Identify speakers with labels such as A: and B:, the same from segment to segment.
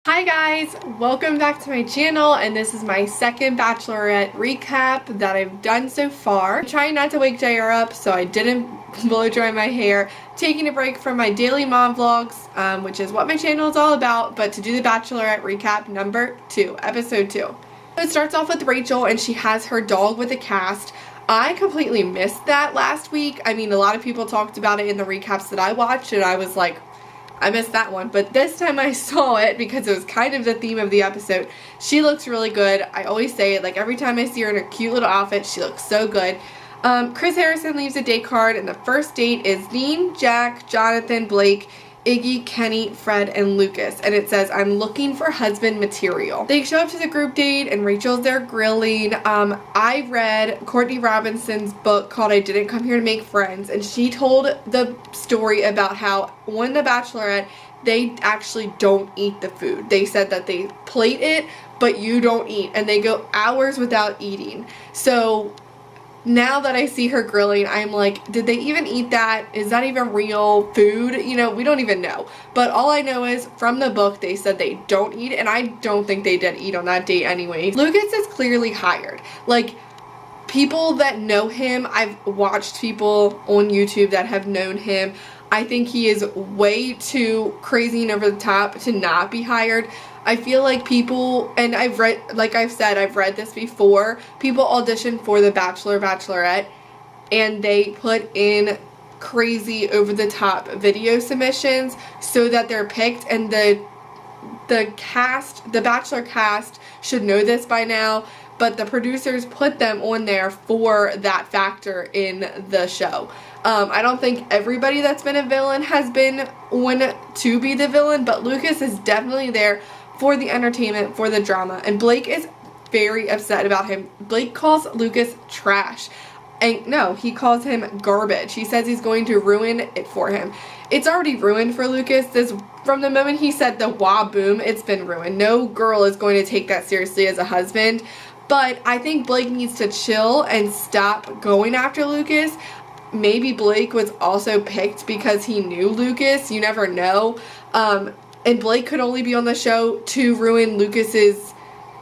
A: Hi guys, welcome back to my channel, and this is my second Bachelorette recap that I've done so far. I'm trying not to wake JR up, so I didn't blow dry my hair. Taking a break from my daily mom vlogs, which is what my channel is all about, but to do the Bachelorette recap number 2, episode 2. It starts off with Rachel, and she has her dog with a cast. I completely missed that last week. I mean, a lot of people talked about it in the recaps that I watched, and I was like, I missed that one, but this time I saw it because it was kind of the theme of the episode. She looks really good. I always say it, like every time I see her in a cute little outfit, she looks so good. Chris Harrison leaves a date card, and the first date is Dean, Jack, Jonathan, Blake, Iggy, Kenny, Fred, and Lucas, and it says, "I'm looking for husband material." They show up to the group date, and Rachel's there grilling. I read Courtney Robinson's book called I Didn't Come Here to Make Friends, and she told the story about how on The Bachelorette, they actually don't eat the food. They said that they plate it, but you don't eat, and they go hours without eating. So now that I see her grilling, I'm like, did they even eat that? Is that even real food? You know, we don't even know. But all I know is from the book, they said they don't eat, and I don't think they did eat on that date anyway. Lucas is clearly hired. Like, people that know him, I've watched people on YouTube that have known him. I think he is way too crazy and over the top to not be hired. I feel like people, and I've read, like I've said, I've read this before, people audition for The Bachelor, Bachelorette, and they put in crazy over-the-top video submissions so that they're picked, and the cast, the Bachelor cast should know this by now, but the producers put them on there for that factor in the show. I don't think everybody that's been a villain has been on to be the villain, but Lucas is definitely there for the entertainment, for the drama, and Blake is very upset about him. Blake calls Lucas trash. And no, he calls him garbage. He says he's going to ruin it for him. It's already ruined for Lucas. From the moment he said the wah boom, it's been ruined. No girl is going to take that seriously as a husband. But I think Blake needs to chill and stop going after Lucas. Maybe Blake was also picked because he knew Lucas. You never know. And Blake could only be on the show to ruin Lucas's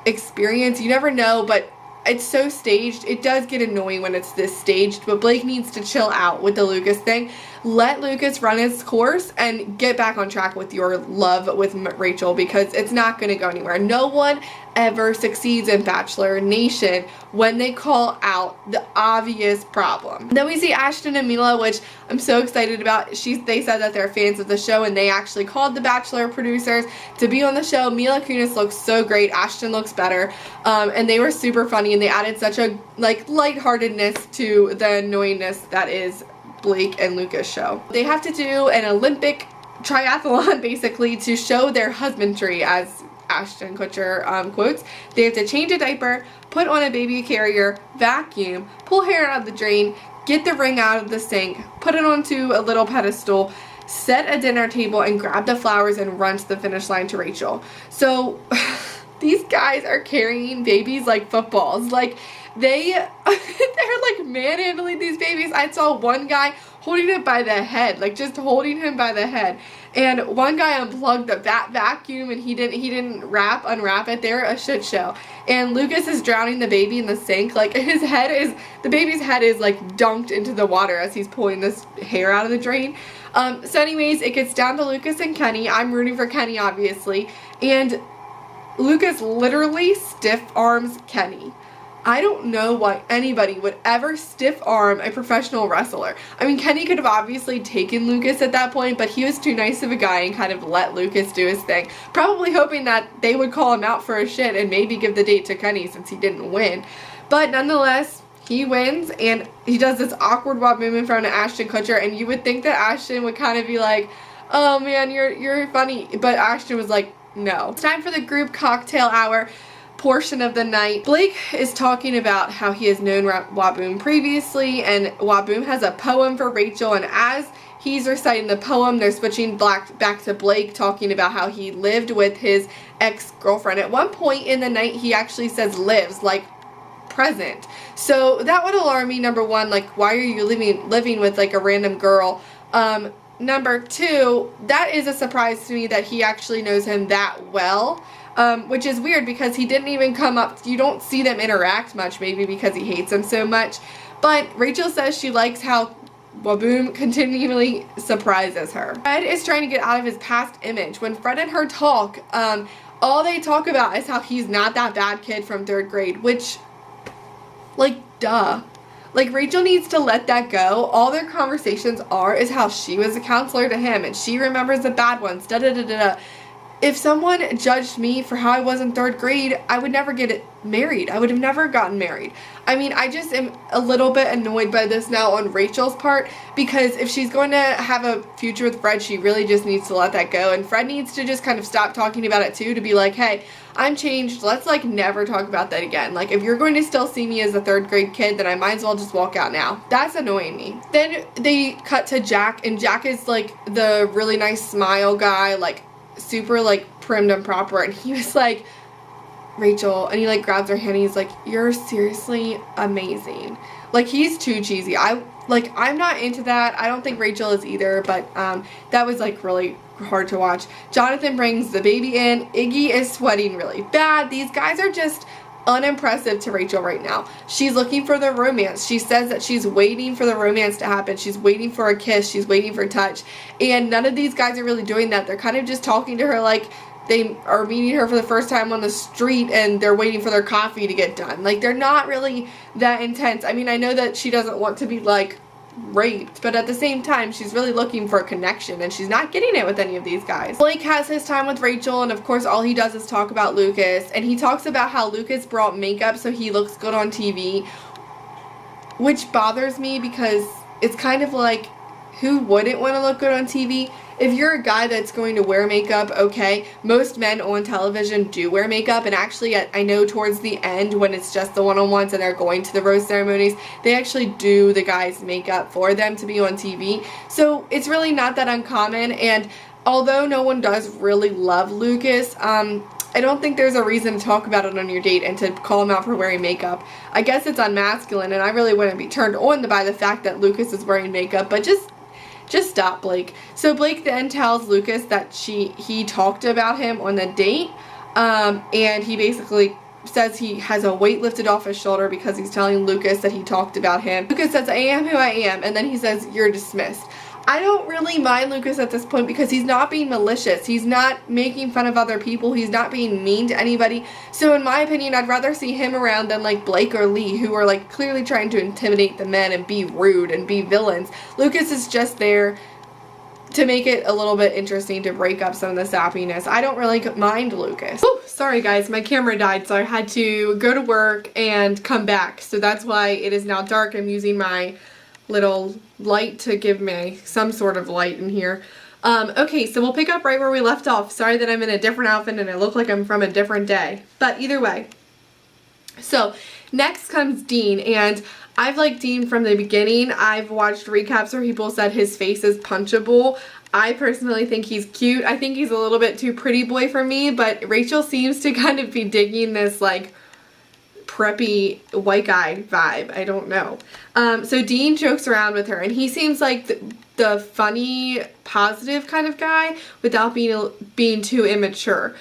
A: experience. You never know, but it's so staged. It does get annoying when it's this staged, but Blake needs to chill out with the Lucas thing. Let Lucas run his course and get back on track with your love with Rachel, because it's not going to go anywhere. No one ever succeeds in Bachelor Nation when they call out the obvious problem. Then we see Ashton and Mila, which I'm so excited about. They said that they're fans of the show, and they actually called the Bachelor producers to be on the show. Mila Kunis looks so great. Ashton looks better. And they were super funny, and they added such a lightheartedness to the annoyingness that is Blake and Lucas show. They have to do an Olympic triathlon basically to show their husbandry, as Ashton Kutcher quotes. They have to change a diaper, put on a baby carrier, vacuum, pull hair out of the drain, get the ring out of the sink, put it onto a little pedestal, set a dinner table, and grab the flowers and run to the finish line to Rachel. So these guys are carrying babies like footballs. Like, they're like manhandling these babies. I saw one guy holding it by the head, like just holding him by the head. And one guy unplugged the vacuum, and he didn't unwrap it. They're a shit show. And Lucas is drowning the baby in the sink. Like, the baby's head is like dunked into the water as he's pulling this hair out of the drain. So anyways, it gets down to Lucas and Kenny. I'm rooting for Kenny, obviously. And Lucas literally stiff arms Kenny. I don't know why anybody would ever stiff arm a professional wrestler. I mean, Kenny could have obviously taken Lucas at that point, but he was too nice of a guy and kind of let Lucas do his thing. Probably hoping that they would call him out for his shit and maybe give the date to Kenny since he didn't win. But nonetheless, he wins, and he does this awkward walk move in front of Ashton Kutcher, and you would think that Ashton would kind of be like, oh man, you're funny. But Ashton was like, no. It's time for the group cocktail hour portion of the night. Blake is talking about how he has known Waboom previously, and Waboom has a poem for Rachel, and as he's reciting the poem, they're switching back to Blake talking about how he lived with his ex-girlfriend. At one point in the night, he actually says lives, like present. So that would alarm me, number one, like, why are you living with like a random girl? number two, that is a surprise to me that he actually knows him that well. Which is weird because he didn't even come up, you don't see them interact much, maybe because he hates him so much. But Rachel says she likes how Waboom continually surprises her. Fred is trying to get out of his past image. When Fred and her talk, all they talk about is how he's not that bad kid from 3rd grade, which, like, duh. Like, Rachel needs to let that go. All their conversations is how she was a counselor to him and she remembers the bad ones, da-da-da-da-da. If someone judged me for how I was in 3rd grade, I would never get married. I would have never gotten married. I mean, I just am a little bit annoyed by this now on Rachel's part, because if she's going to have a future with Fred, she really just needs to let that go. And Fred needs to just kind of stop talking about it too, to be like, hey, I'm changed. Let's like never talk about that again. Like, if you're going to still see me as a 3rd grade kid, then I might as well just walk out now. That's annoying me. Then they cut to Jack, and Jack is like the really nice smile guy, like super like primmed and proper, and he was like, Rachel, and he like grabs her hand and he's like, you're seriously amazing. Like, he's too cheesy. I'm not into that. I don't think Rachel is either, but that was like really hard to watch. Jonathan brings the baby in. Iggy is sweating really bad. These guys are just unimpressive to Rachel right now. She's looking for the romance. She says that she's waiting for the romance to happen. She's waiting for a kiss. She's waiting for touch. And none of these guys are really doing that. They're kind of just talking to her like they are meeting her for the first time on the street and they're waiting for their coffee to get done. Like, they're not really that intense. I mean, I know that she doesn't want to be like raped, but at the same time she's really looking for a connection and she's not getting it with any of these guys. Blake has his time with Rachel, and of course all he does is talk about Lucas, and he talks about how Lucas brought makeup so he looks good on TV, which bothers me because it's kind of like, who wouldn't want to look good on TV? If you're a guy that's going to wear makeup, okay, most men on television do wear makeup, and actually I know towards the end when it's just the one-on-ones and they're going to the rose ceremonies, they actually do the guys' makeup for them to be on TV. So it's really not that uncommon, and although no one does really love Lucas, I don't think there's a reason to talk about it on your date and to call him out for wearing makeup. I guess it's unmasculine, and I really wouldn't be turned on by the fact that Lucas is wearing makeup, but just stop, Blake. So Blake then tells Lucas that he talked about him on the date, and he basically says he has a weight lifted off his shoulder because he's telling Lucas that he talked about him. Lucas says, I am who I am, and then he says, you're dismissed. I don't really mind Lucas at this point because he's not being malicious. He's not making fun of other people. He's not being mean to anybody. So in my opinion, I'd rather see him around than like Blake or Lee, who are like clearly trying to intimidate the men and be rude and be villains. Lucas is just there to make it a little bit interesting, to break up some of the sappiness. I don't really mind Lucas. Oh, sorry guys, my camera died, so I had to go to work and come back. So that's why it is now dark. I'm using my little light to give me some sort of light in here. Okay, so we'll pick up right where we left off. Sorry that I'm in a different outfit and I look like I'm from a different day, but either way. So next comes Dean, and I've liked Dean from the beginning. I've watched recaps where people said his face is punchable. I personally think he's cute. I think he's a little bit too pretty boy for me, but Rachel seems to kind of be digging this like preppy white guy vibe. I don't know. So Dean jokes around with her, and he seems like the funny, positive kind of guy without being too immature.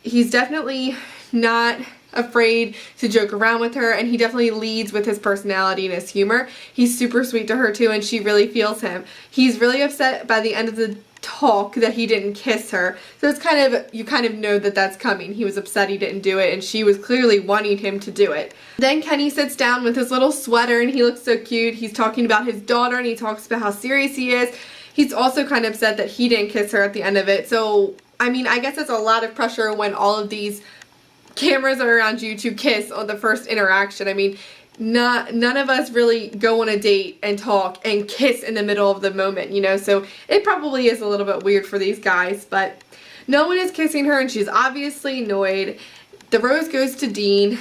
A: He's definitely not afraid to joke around with her, and he definitely leads with his personality and his humor. He's super sweet to her too, and she really feels him. He's really upset by the end of the talk that he didn't kiss her, so it's kind of, you kind of know that that's coming. He was upset he didn't do it, and she was clearly wanting him to do it. Then Kenny sits down with his little sweater, and he looks so cute. He's talking about his daughter, and he talks about how serious he is. He's also kind of upset that he didn't kiss her at the end of it. So I mean, I guess it's a lot of pressure when all of these cameras are around you to kiss on the first interaction. I mean, none of us really go on a date and talk and kiss in the middle of the moment, you know, so it probably is a little bit weird for these guys, but no one is kissing her, and she's obviously annoyed. The rose goes to Dean.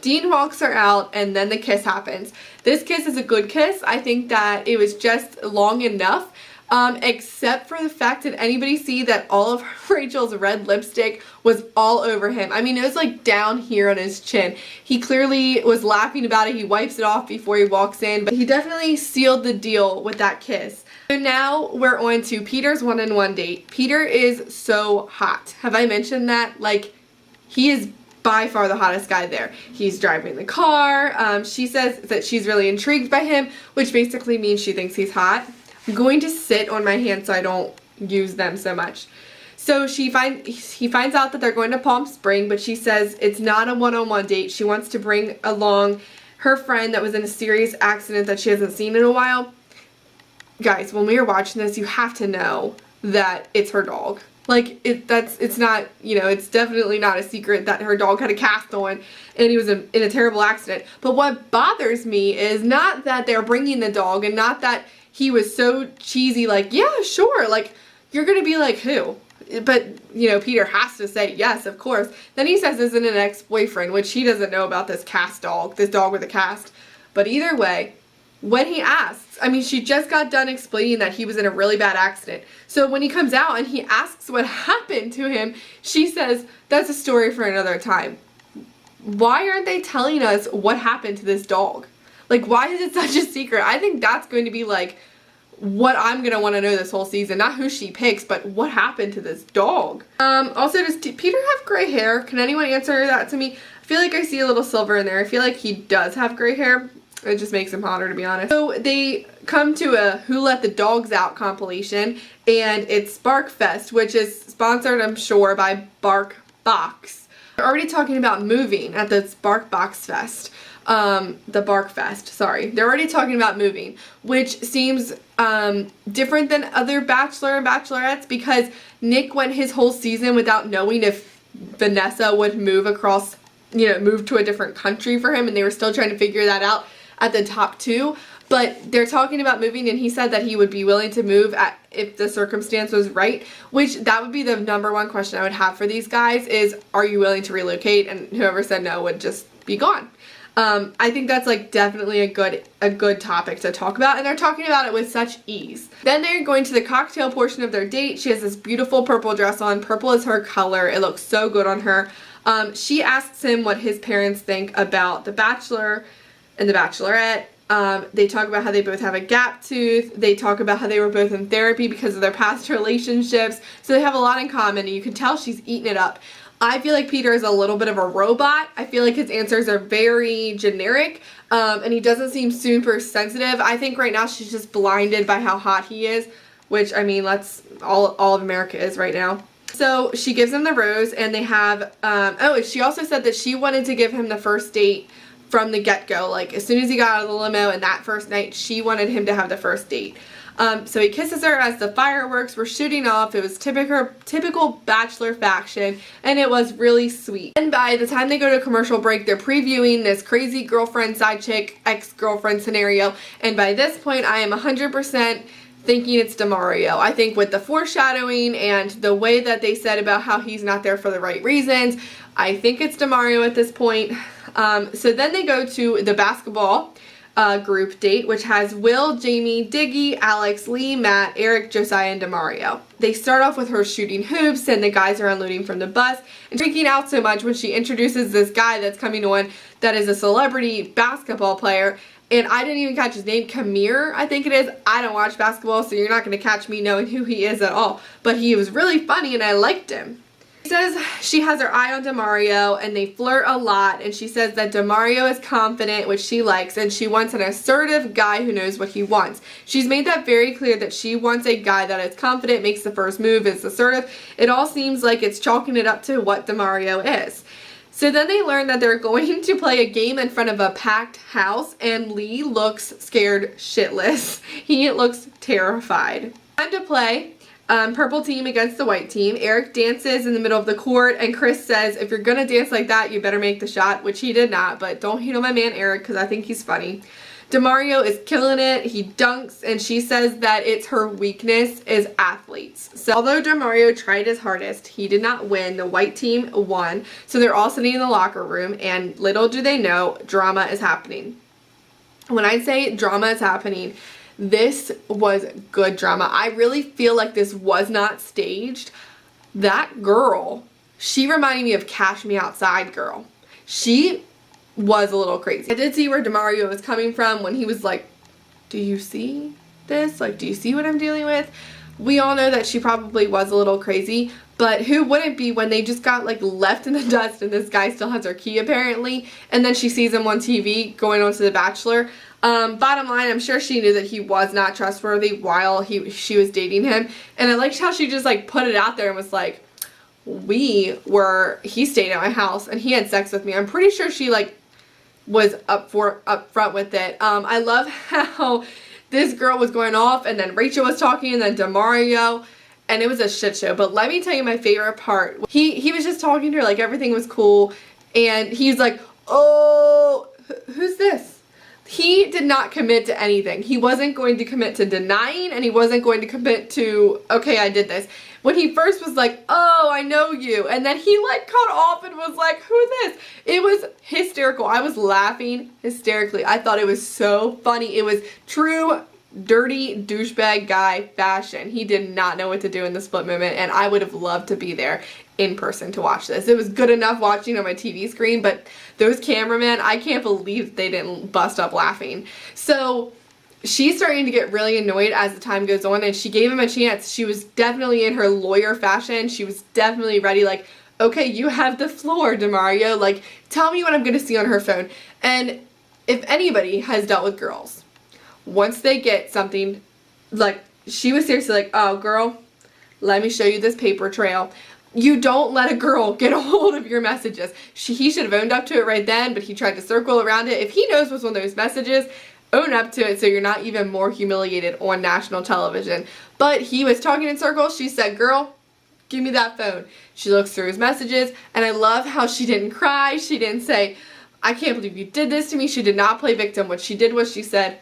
A: Dean walks her out, and then the kiss happens. This kiss is a good kiss. I think that it was just long enough. except for the fact that anybody see that all of Rachel's red lipstick was all over him. I mean, it was like down here on his chin. He clearly was laughing about it. He wipes it off before he walks in, but he definitely sealed the deal with that kiss. So now we're on to Peter's one-on-one date. Peter is so hot. Have I mentioned that? Like, he is by far the hottest guy there. He's driving the car. She says that she's really intrigued by him, which basically means she thinks he's hot. I'm going to sit on my hands so I don't use them so much. So he finds out that they're going to Palm Spring, but she says it's not a one-on-one date. She wants to bring along her friend that was in a serious accident that she hasn't seen in a while. Guys, when we were watching this, you have to know that it's her dog. Like, it's not, you know, it's definitely not a secret that her dog had a cast on and he was in a terrible accident. But what bothers me is not that they're bringing the dog and not that he was so cheesy, like, yeah, sure, like, you're gonna be like, who? But, you know, Peter has to say, yes, of course. Then he says isn't an ex-boyfriend, which he doesn't know about this cast dog, this dog with a cast. But either way, when he asks, I mean, she just got done explaining that he was in a really bad accident. So when he comes out and he asks what happened to him, she says, that's a story for another time. Why aren't they telling us what happened to this dog? Like, why is it such a secret? I think that's going to be, like, what I'm going to want to know this whole season. Not who she picks, but what happened to this dog. Also, does Peter have gray hair? Can anyone answer that to me? I feel like I see a little silver in there. I feel like he does have gray hair. It just makes him hotter, to be honest. So they come to a Who Let the Dogs Out compilation, and it's Bark Fest, which is sponsored, I'm sure, by Bark Box. They're already talking about moving at the Bark Box Fest. The Bark Fest, sorry. They're already talking about moving, which seems different than other Bachelor and Bachelorettes because Nick went his whole season without knowing if Vanessa would move across, you know, move to a different country for him, and they were still trying to figure that out at the top two. But they're talking about moving, and he said that he would be willing to move if the circumstance was right, which that would be the #1 question I would have for these guys is, are you willing to relocate? And whoever said no would just be gone. I think that's like definitely a good topic to talk about, and they're talking about it with such ease. Then they're going to the cocktail portion of their date. She has this beautiful purple dress on. Purple is her color. It looks so good on her. She asks him what his parents think about The Bachelor and The Bachelorette. They talk about how they both have a gap tooth. They talk about how they were both in therapy because of their past relationships. So they have a lot in common, and you can tell she's eating it up. I feel like Peter is a little bit of a robot. I feel like his answers are very generic, and he doesn't seem super sensitive. I think right now she's just blinded by how hot he is, which, I mean, that's all of America is right now. So she gives him the rose, and they have, oh, she also said that she wanted to give him the first date from the get-go. Like, as soon as he got out of the limo and that first night, she wanted him to have the first date. So he kisses her as the fireworks were shooting off. It was typical Bachelor fashion, and it was really sweet. And by the time they go to commercial break, they're previewing this crazy girlfriend, side chick, ex-girlfriend scenario, and by this point, I am 100% thinking it's Demario. I think with the foreshadowing and the way that they said about how he's not there for the right reasons, I think it's Demario at this point. So then they go to the basketball group date, which has Will, Jamie, Diggy, Alex, Lee, Matt, Eric, Josiah, and Demario. They start off with her shooting hoops, and the guys are unloading from the bus and freaking out so much when she introduces this guy that's coming on that is a celebrity basketball player. And I didn't even catch his name. Kamir, I think it is. I don't watch basketball, so you're not going to catch me knowing who he is at all. But he was really funny, and I liked him. She says she has her eye on Demario, and they flirt a lot, and she says that Demario is confident, which she likes, and she wants an assertive guy who knows what he wants. She's made that very clear that she wants a guy that is confident, makes the first move, is assertive. It all seems like it's chalking it up to what Demario is. So then they learn that they're going to play a game in front of a packed house, and Lee looks scared shitless. He looks terrified. Time to play. Purple team against the white team. Eric dances in the middle of the court, and Chris says, if you're gonna dance like that, you better make the shot, which he did not, but don't hate on my man Eric because I think he's funny. Demario is killing it. He dunks, and she says that it's her weakness is athletes. So although Demario tried his hardest, he did not win. The white team won. So they're all sitting in the locker room, and little do they know, drama is happening. When I say drama is happening, This was good drama. I really feel like this was not staged. That girl, she reminded me of Cash Me Outside girl. She was a little crazy. I did see where DeMario was coming from when he was like, do you see this? Like, do you see what I'm dealing with? We all know that she probably was a little crazy, but who wouldn't be when they just got like left in the dust and this guy still has her key apparently, and then she sees him on TV going on to The Bachelor. Bottom line, I'm sure she knew that he was not trustworthy while she was dating him, and I liked how she just like put it out there and was like, he stayed at my house and he had sex with me. I'm pretty sure she like was up front with it. I love how this girl was going off and then Rachel was talking and then DeMario, and it was a shit show. But let me tell you my favorite part. He was just talking to her like everything was cool, and he's like, oh, who's this? He did not commit to anything. He wasn't going to commit to denying, and he wasn't going to commit to, okay, I did this. When he first was like, oh, I know you, and then he like cut off and was like, who's this? It was hysterical. I was laughing hysterically. I thought it was so funny. It was true dirty douchebag guy fashion. He did not know what to do in the split moment, and I would have loved to be there in person to watch this. It was good enough watching on my TV screen, but those cameramen, I can't believe they didn't bust up laughing. So she's starting to get really annoyed as the time goes on, and she gave him a chance. She was definitely in her lawyer fashion. She was definitely ready, like, okay, you have the floor, DeMario. Like, tell me what I'm going to see on her phone. And if anybody has dealt with girls, once they get something, like, she was seriously like, oh, girl, let me show you this paper trail. You don't let a girl get a hold of your messages. He should have owned up to it right then, but he tried to circle around it. If he knows what's on those messages, own up to it so you're not even more humiliated on national television. But he was talking in circles. She said, girl, give me that phone. She looks through his messages, and I love how she didn't cry. She didn't say, I can't believe you did this to me. She did not play victim. What she did was she said,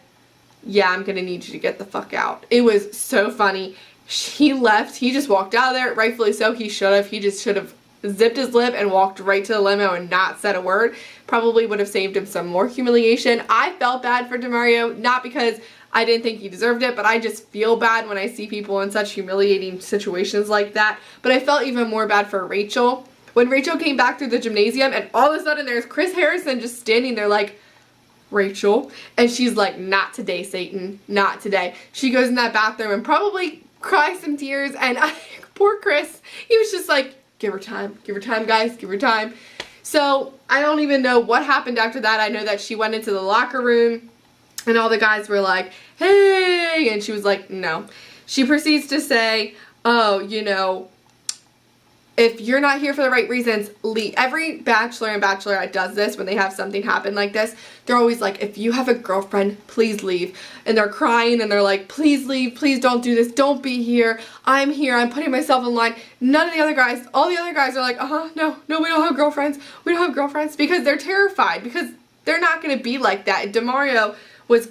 A: yeah, I'm gonna need you to get the fuck out. It was so funny. He left. He just walked out of there. Rightfully so. He should have. He just should have zipped his lip and walked right to the limo and not said a word. Probably would have saved him some more humiliation. I felt bad for DeMario, not because I didn't think he deserved it, but I just feel bad when I see people in such humiliating situations like that. But I felt even more bad for Rachel. When Rachel came back through the gymnasium and all of a sudden there's Chris Harrison just standing there like, Rachel, and she's like, not today, Satan, not today. She goes in that bathroom and probably cries some tears, and poor Chris, he was just like, give her time, guys, give her time. So I don't even know what happened after that. I know that she went into the locker room and all the guys were like, hey, and she was like, no. She proceeds to say, oh, you know, if you're not here for the right reasons, leave. Every bachelor and bachelorette does this when they have something happen like this. They're always like, if you have a girlfriend, please leave. And they're crying and they're like, please leave, please don't do this, don't be here. I'm here, I'm putting myself in line. None of the other guys, all the other guys are like, no, we don't have girlfriends. We don't have girlfriends, because they're terrified, because they're not going to be like that. And DeMario was,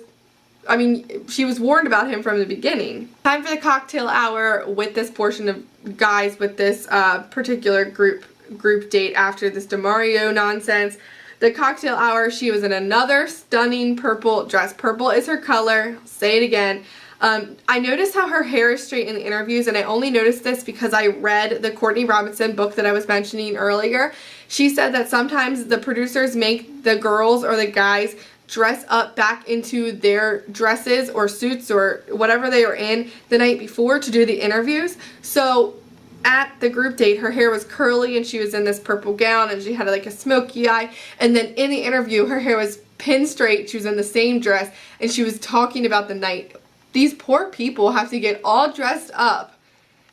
A: I mean, she was warned about him from the beginning. Time for the cocktail hour with this portion of guys with this particular group date after this DeMario nonsense. The cocktail hour, she was in another stunning purple dress. Purple is her color. I'll say it again. I noticed how her hair is straight in the interviews, and I only noticed this because I read the Courtney Robinson book that I was mentioning earlier. She said that sometimes the producers make the girls or the guys dress up back into their dresses or suits or whatever they were in the night before to do the interviews. So at the group date, her hair was curly and she was in this purple gown and she had like a smoky eye, and then in the interview her hair was pinned straight. She was in the same dress and she was talking about the night. These poor people have to get all dressed up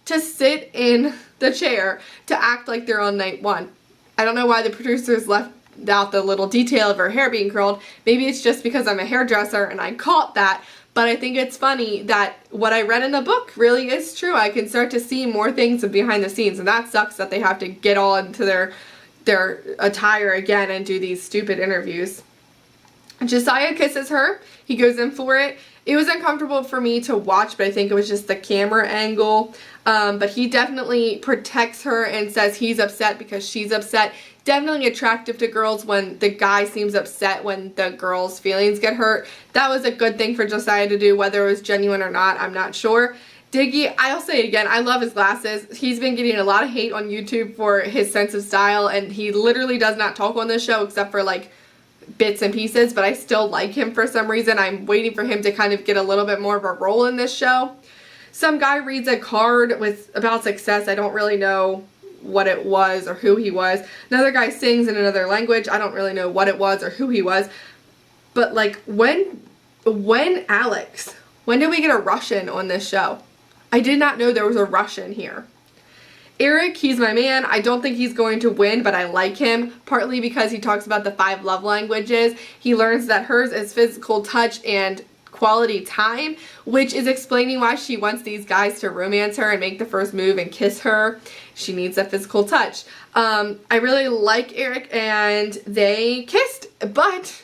A: to sit in the chair to act like they're on night one. I don't know why the producers left out the little detail of her hair being curled. Maybe it's just because I'm a hairdresser and I caught that, but I think it's funny that what I read in the book really is true. I can start to see more things behind the scenes, and that sucks that they have to get all into their attire again and do these stupid interviews. Josiah kisses her. He goes in for it, It was uncomfortable for me to watch, but I think it was just the camera angle. But he definitely protects her and says he's upset because she's upset. Definitely attractive to girls when the guy seems upset when the girl's feelings get hurt. That was a good thing for Josiah to do, whether it was genuine or not, I'm not sure. Diggy, I'll say it again, I love his glasses. He's been getting a lot of hate on YouTube for his sense of style, and he literally does not talk on this show except for like bits and pieces, but I still like him for some reason. I'm waiting for him to kind of get a little bit more of a role in this show. Some guy reads a card about success. I don't really know what it was or who he was. Another guy sings in another language. I don't really know what it was or who he was. But like, when Alex, when did we get a Russian on this show? I did not know there was a Russian here. Eric, he's my man. I don't think he's going to win, but I like him, partly because he talks about the 5 love languages. He learns that hers is physical touch and quality time, which is explaining why she wants these guys to romance her and make the first move and kiss her. She needs that physical touch. I really like Eric, and they kissed, but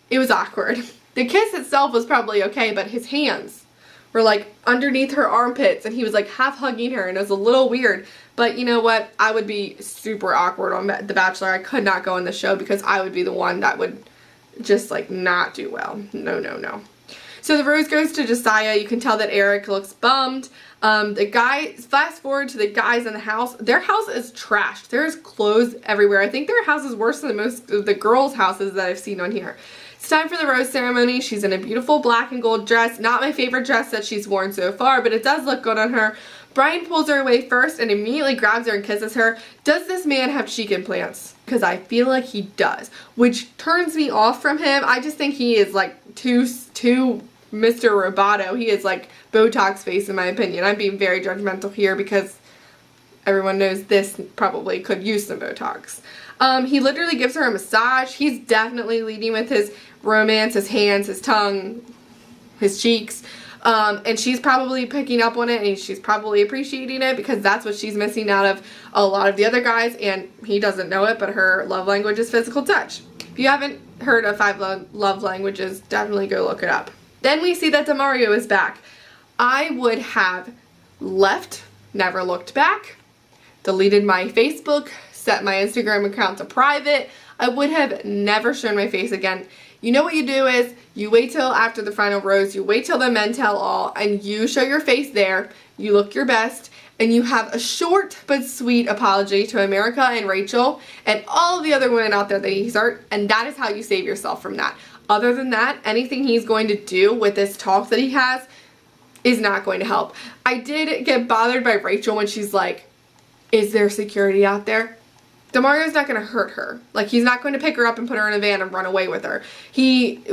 A: it was awkward. The kiss itself was probably okay, but his hands were like underneath her armpits, and he was like half hugging her, and it was a little weird. But you know what? I would be super awkward on The Bachelor. I could not go on the show because I would be the one that would just like not do well. No, no, no. So the rose goes to Josiah. You can tell that Eric looks bummed. The guys, fast forward to the guys in the house. Their house is trashed. There's clothes everywhere. I think their house is worse than most of the girls' houses that I've seen on here. It's time for the rose ceremony. She's in a beautiful black and gold dress. Not my favorite dress that she's worn so far, but it does look good on her. Brian pulls her away first and immediately grabs her and kisses her. Does this man have cheek implants? Because I feel like he does, which turns me off from him. I just think he is like too Mr. Roboto. He is like Botox face in my opinion. I'm being very judgmental here because everyone knows this probably could use some Botox. He literally gives her a massage. He's definitely leading with his romance, his hands, his tongue, his cheeks. And she's probably picking up on it, and she's probably appreciating it because that's what she's missing out of a lot of the other guys, and he doesn't know it, but her love language is physical touch. If you haven't heard of 5 love languages, definitely go look it up. Then we see that Demario is back. I would have left, never looked back, deleted my Facebook, set my Instagram account to private. I would have never shown my face again. You know what you do is you wait till after the final rose, you wait till the men tell all, and you show your face there, you look your best, and you have a short but sweet apology to America and Rachel and all of the other women out there that he's hurt, and that is how you save yourself from that. Other than that, anything he's going to do with this talk that he has is not going to help. I did get bothered by Rachel when she's like, is there security out there? Demario's not going to hurt her. Like, he's not going to pick her up and put her in a van and run away with her. It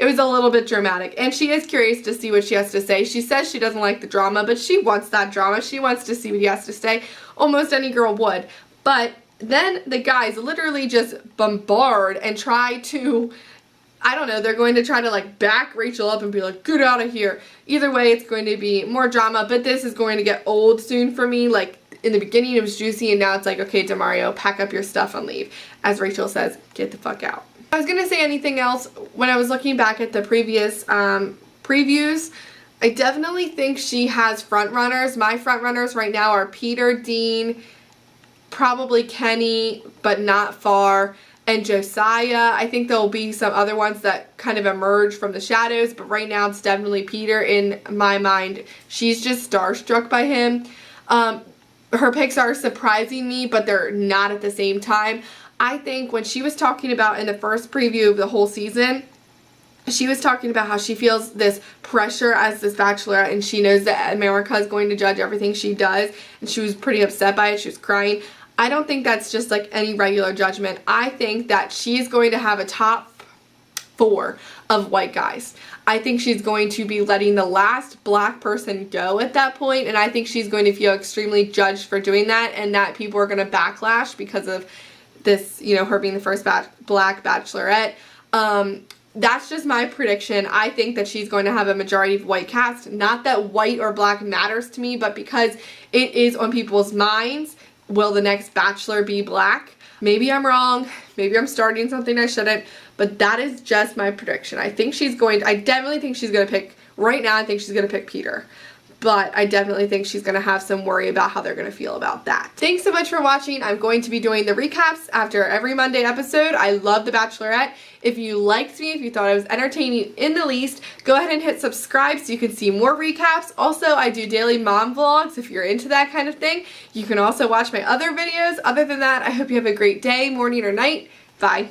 A: was a little bit dramatic. And she is curious to see what she has to say. She says she doesn't like the drama, but she wants that drama. She wants to see what he has to say. Almost any girl would. But then the guys literally just bombard and try to, I don't know, they're going to try to like back Rachel up and be like, get out of here. Either way, it's going to be more drama, but this is going to get old soon for me. Like, in the beginning it was juicy, and now it's like, okay, Demario, pack up your stuff and leave. As Rachel says, get the fuck out. I was gonna say anything else. When I was looking back at the previous previews, I definitely think she has front runners. My front runners right now are Peter, Dean, probably Kenny, but not far, and Josiah. I think there'll be some other ones that kind of emerge from the shadows, but right now it's definitely Peter in my mind. She's just starstruck by him. Her picks are surprising me, but they're not at the same time. I think when she was talking about in the first preview of the whole season, she was talking about how she feels this pressure as this bachelorette, and she knows that America is going to judge everything she does, and she was pretty upset by it. She was crying. I don't think that's just like any regular judgment. I think that she's going to have a top 4 of white guys. I think she's going to be letting the last black person go at that point, and I think she's going to feel extremely judged for doing that, and that people are going to backlash because of this, you know, her being the first black bachelorette. That's just my prediction. I think that she's going to have a majority of white cast. Not that white or black matters to me, but because it is on people's minds, will the next bachelor be black? Maybe I'm wrong. Maybe I'm starting something I shouldn't. But that is just my prediction. I definitely think she's going to pick, right now I think she's going to pick Peter. But I definitely think she's going to have some worry about how they're going to feel about that. Thanks so much for watching. I'm going to be doing the recaps after every Monday episode. I love The Bachelorette. If you liked me, if you thought I was entertaining in the least, go ahead and hit subscribe so you can see more recaps. Also, I do daily mom vlogs if you're into that kind of thing. You can also watch my other videos. Other than that, I hope you have a great day, morning, or night. Bye.